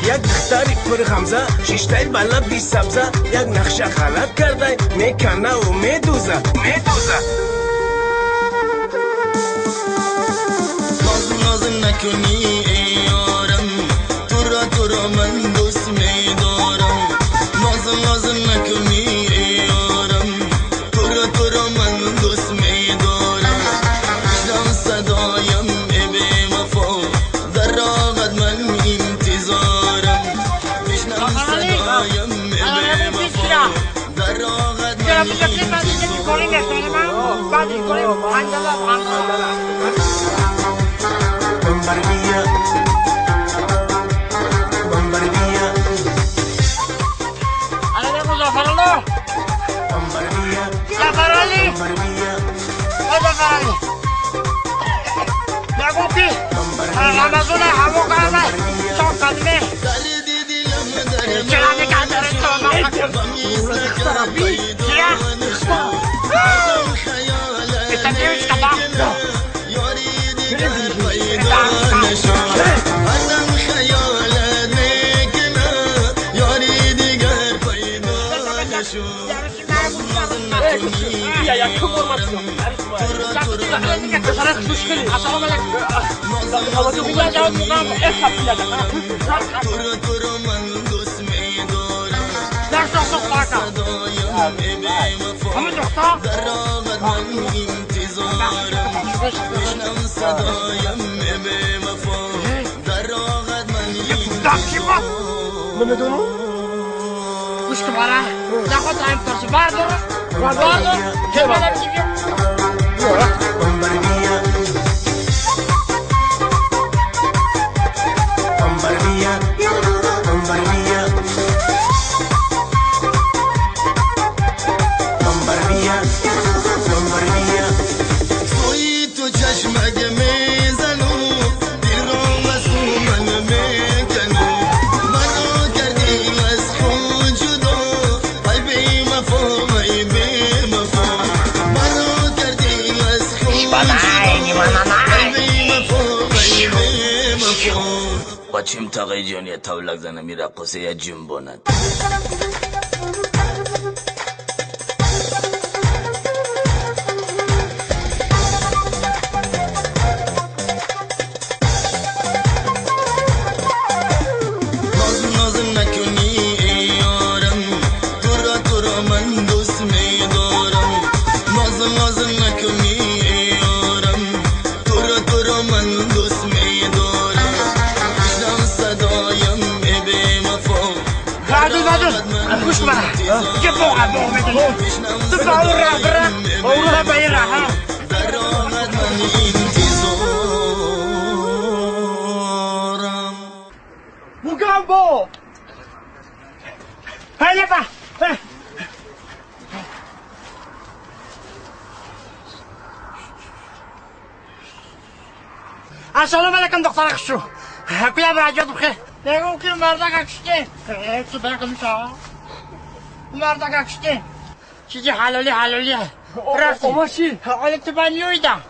یک دختری پر خمزه شیشتای بالا بی سبزه یک نقشه غلط کرده میکنه و میدوزه ناز نکنی ای یارم تو را من دوست میدارم ناز نکنی ای یارم تو را من دوست میدارم بشنو صدایم ای بی وفا در راهت من انتظارم بشنو صدایم ای بی وفا در راهت من گوش که باره نخواد تایم ترسی بردار که بادم جیبیم توی تو چشمک میزنو دل را از من میکنو منو کردی از خود جدا ای بی وفا ای بی وفا منو کردی از خود جدا ای بی وفا ای بی وفا بچیم تاقی جونی تولک زنه میره قصه یا جنبوند گوش کنه که بوقع بده تو باور را برا باور را بایر ها در راحت من انتظارم مگامبو هلا با السلام علیکم دختر خشو کیا براجات بخیر نگو که مردا کشته تو برقم شا مردا کشته چیزی حلالی رفتی ماشین حالت بانیویدم